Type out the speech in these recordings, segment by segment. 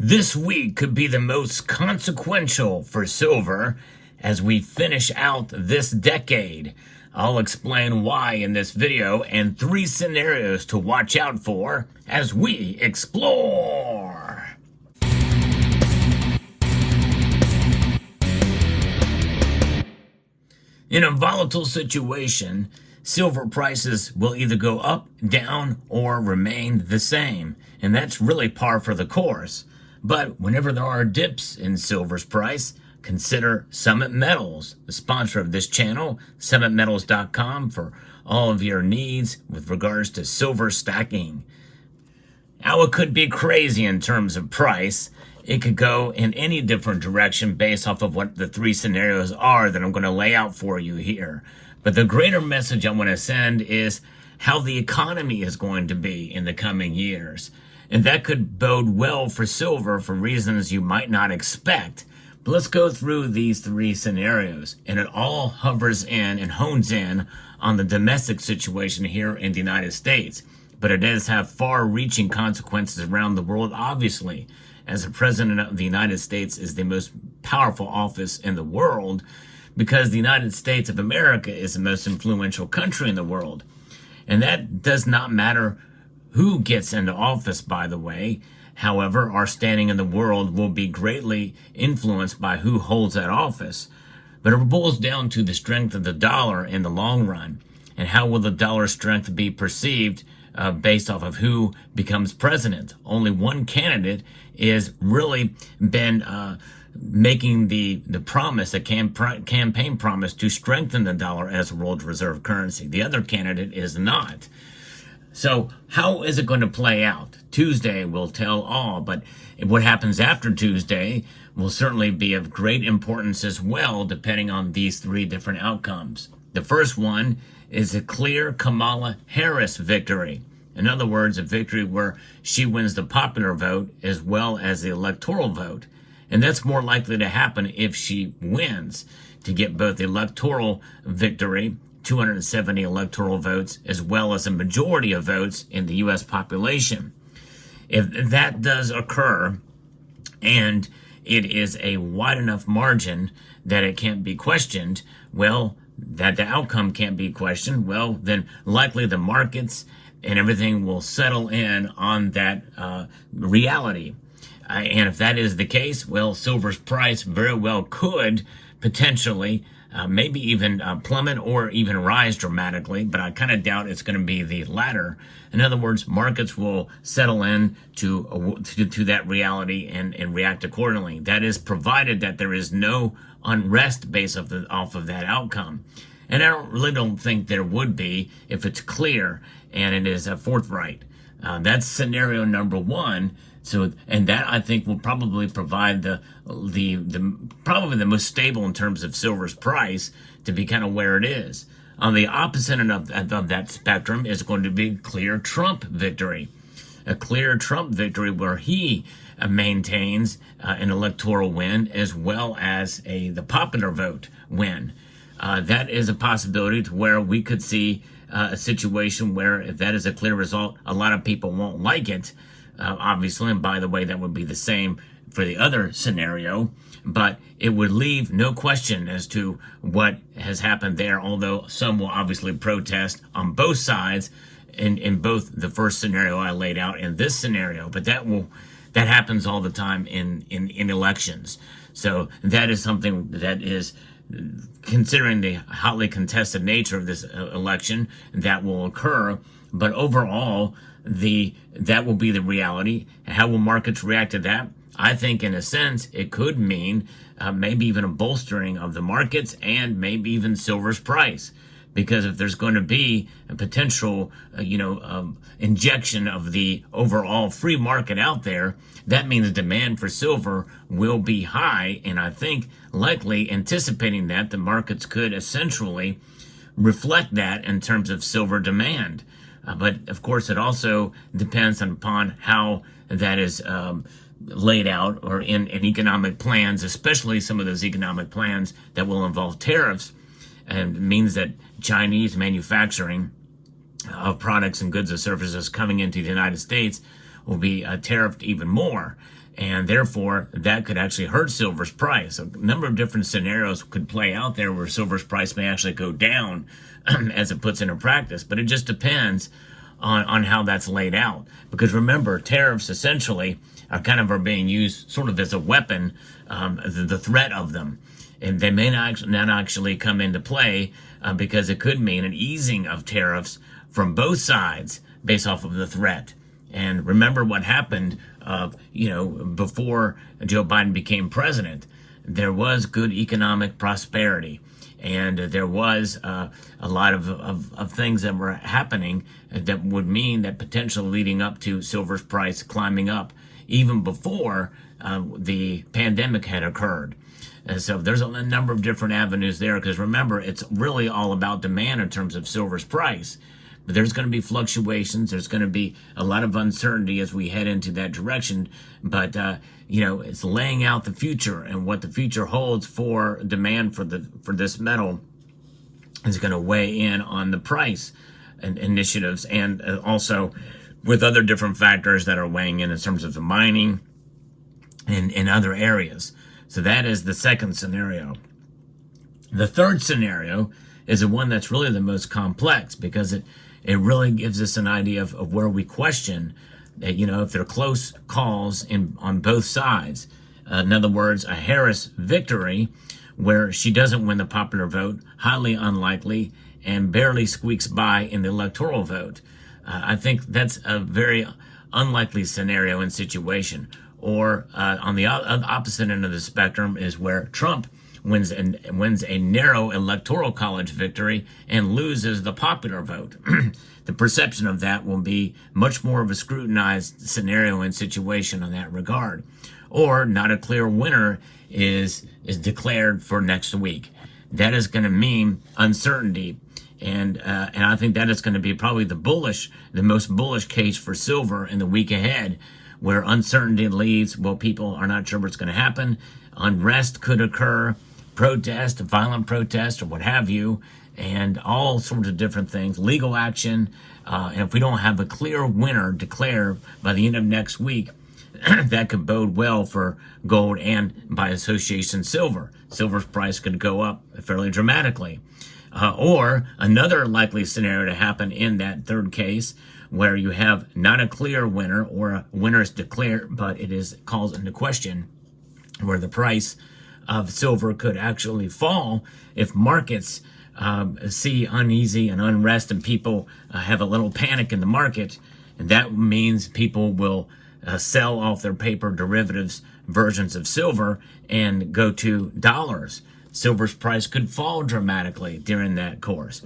This week could be the most consequential for silver as we finish out this decade. I'll explain why in this video and 3 scenarios to watch out for as we explore. In a volatile situation, silver prices will either go up, down, or remain the same, and that's really par for the course. But whenever there are dips in silver's price, consider Summit Metals, the sponsor of this channel, summitmetals.com, for all of your needs with regards to silver stacking. Now, it could be crazy in terms of price. It could go in any different direction based off of what the 3 scenarios are that I'm going to lay out for you here. But the greater message I want to send is how the economy is going to be in the coming years. And that could bode well for silver for reasons you might not expect. But let's go through these 3 scenarios. And it all hovers in and hones in on the domestic situation here in the United States. But it does have far-reaching consequences around the world, obviously. As the President of the United States is the most powerful office in the world, because the United States of America is the most influential country in the world. And that does not matter who gets into office, by the way. However, our standing in the world will be greatly influenced by who holds that office. But it boils down to the strength of the dollar in the long run. And how will the dollar strength be perceived based off of who becomes president? Only one candidate is really been making the promise, a campaign promise to strengthen the dollar as a world reserve currency. The other candidate is not. So how is it going to play out? Tuesday will tell all, but what happens after Tuesday will certainly be of great importance as well, depending on these 3 different outcomes. The first one is a clear Kamala Harris victory. In other words, a victory where she wins the popular vote as well as the electoral vote. And that's more likely to happen if she wins, to get both the electoral victory, 270 electoral votes, as well as a majority of votes in the U.S. population. If that does occur, and it is a wide enough margin that it can't be questioned, well, that the outcome can't be questioned, well, then likely the markets and everything will settle in on that reality. And if that is the case, well, silver's price very well could potentially maybe even plummet or even rise dramatically, but I kind of doubt it's going to be the latter. In other words, markets will settle in to that reality and react accordingly. That is provided that there is no unrest based off of that outcome. And I really don't think there would be if it's clear and it is forthright. That's scenario number 1. So, and that I think will probably provide probably the most stable in terms of silver's price to be kind of where it is. On the opposite end of that spectrum is going to be clear Trump victory. A clear Trump victory where he maintains an electoral win as well as the popular vote win. That is a possibility to where we could see a situation where if that is a clear result, a lot of people won't like it. Obviously, and by the way, that would be the same for the other scenario, but it would leave no question as to what has happened there, although some will obviously protest on both sides in both the first scenario I laid out and this scenario, but that happens all the time in elections. So that is something that is, considering the hotly contested nature of this election, that will occur, but overall, that will be the reality. How will markets react to that? I think in a sense it could mean maybe even a bolstering of the markets and maybe even silver's price, because if there's going to be a potential injection of the overall free market out there, that means the demand for silver will be high, and I think likely anticipating that the markets could essentially reflect that in terms of silver demand. But of course, it also depends upon how that is laid out or in economic plans, especially some of those economic plans that will involve tariffs. And it means that Chinese manufacturing of products and goods and services coming into the United States will be tariffed even more. And therefore, that could actually hurt silver's price. A number of different scenarios could play out there where silver's price may actually go down as it puts into practice. But it just depends on how that's laid out. Because remember, tariffs essentially are being used sort of as a weapon, the threat of them. And they may not actually come into play because it could mean an easing of tariffs from both sides based off of the threat. And remember what happened, before Joe Biden became president. There was good economic prosperity, and there was a lot of things that were happening that would mean that potentially leading up to silver's price climbing up even before the pandemic had occurred. And so there's a number of different avenues there, because remember, it's really all about demand in terms of silver's price. But there's going to be fluctuations. There's going to be a lot of uncertainty as we head into that direction. But, it's laying out the future, and what the future holds for demand for this metal is going to weigh in on the price and initiatives, and also with other different factors that are weighing in terms of the mining and in other areas. So that is the second scenario. The third scenario is the one that's really the most complex, because it really gives us an idea of where we question that, if there are close calls on both sides. In other words, a Harris victory where she doesn't win the popular vote, highly unlikely, and barely squeaks by in the electoral vote. I think that's a very unlikely scenario and situation. Or on the opposite end of the spectrum is where Trump wins a narrow electoral college victory and loses the popular vote. The perception of that will be much more of a scrutinized scenario and situation in that regard. Or not a clear winner is declared for next week. That is going to mean uncertainty. And I think that is going to be probably the most bullish case for silver in the week ahead, where uncertainty leads, people are not sure what's going to happen. Unrest could occur, violent protest, or what have you, and all sorts of different things, legal action. And if we don't have a clear winner declared by the end of next week, that could bode well for gold and, by association, silver. Silver's price could go up fairly dramatically. Or another likely scenario to happen in that third case, where you have not a clear winner, or a winner is declared, but it is called into question, where the price of silver could actually fall if markets see uneasy and unrest, and people have a little panic in the market. And that means people will sell off their paper derivatives versions of silver and go to dollars. Silver's price could fall dramatically during that course.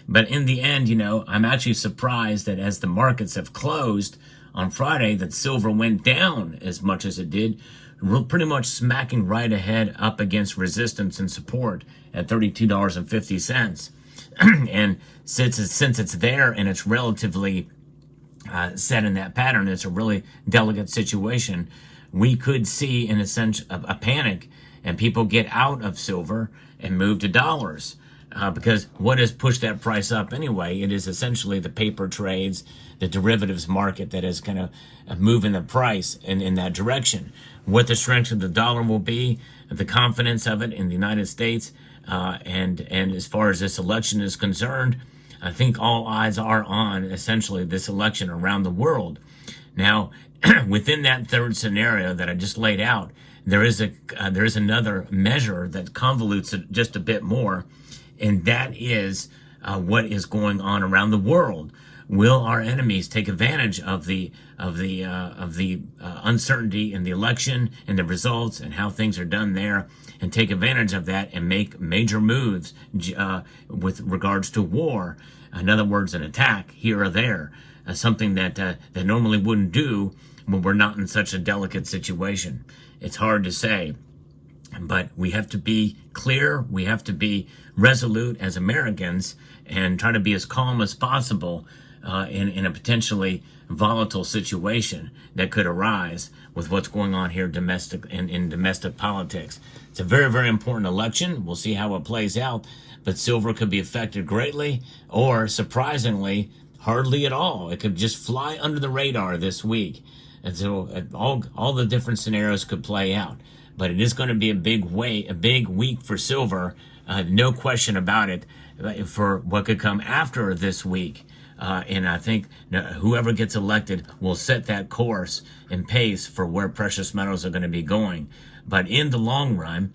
But in the end, I'm actually surprised that as the markets have closed on Friday, that silver went down as much as it did, pretty much smacking right ahead up against resistance and support at $32.50. And since it's there and it's relatively set in that pattern, it's a really delicate situation. We could see, in a sense, a panic, and people get out of silver and move to dollars. Because what has pushed that price up anyway? It is essentially the paper trades, the derivatives market that is kind of moving the price in that direction. What the strength of the dollar will be, the confidence of it in the United States, and as far as this election is concerned, I think all eyes are on essentially this election around the world. Now, within that third scenario that I just laid out, there is another measure that convolutes it just a bit more. And that is what is going on around the world. Will our enemies take advantage of the uncertainty in the election and the results and how things are done there, and take advantage of that and make major moves with regards to war? In other words, an attack here or there, something that they normally wouldn't do when we're not in such a delicate situation. It's hard to say. But we have to be clear, we have to be resolute as Americans, and try to be as calm as possible in a potentially volatile situation that could arise with what's going on here in domestic politics. It's a very, very important election. We'll see how it plays out. But silver could be affected greatly, or surprisingly, hardly at all. It could just fly under the radar this week. And so all the different scenarios could play out. But it is going to be a big week for silver, no question about it, for what could come after this week. And I think whoever gets elected will set that course and pace for where precious metals are going to be going. But in the long run,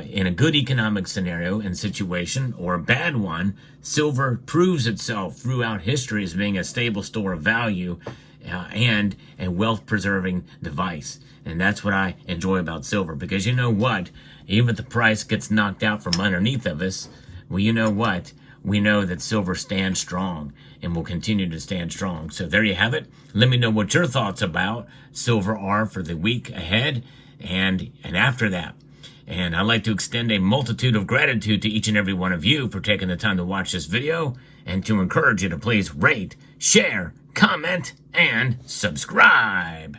in a good economic scenario and situation, or a bad one, silver proves itself throughout history as being a stable store of value and a wealth-preserving device. And that's what I enjoy about silver, because you know what? Even if the price gets knocked out from underneath of us, well, you know what? We know that silver stands strong and will continue to stand strong. So there you have it. Let me know what your thoughts about silver are for the week ahead and after that. And I'd like to extend a multitude of gratitude to each and every one of you for taking the time to watch this video, and to encourage you to please rate, share, comment, and subscribe.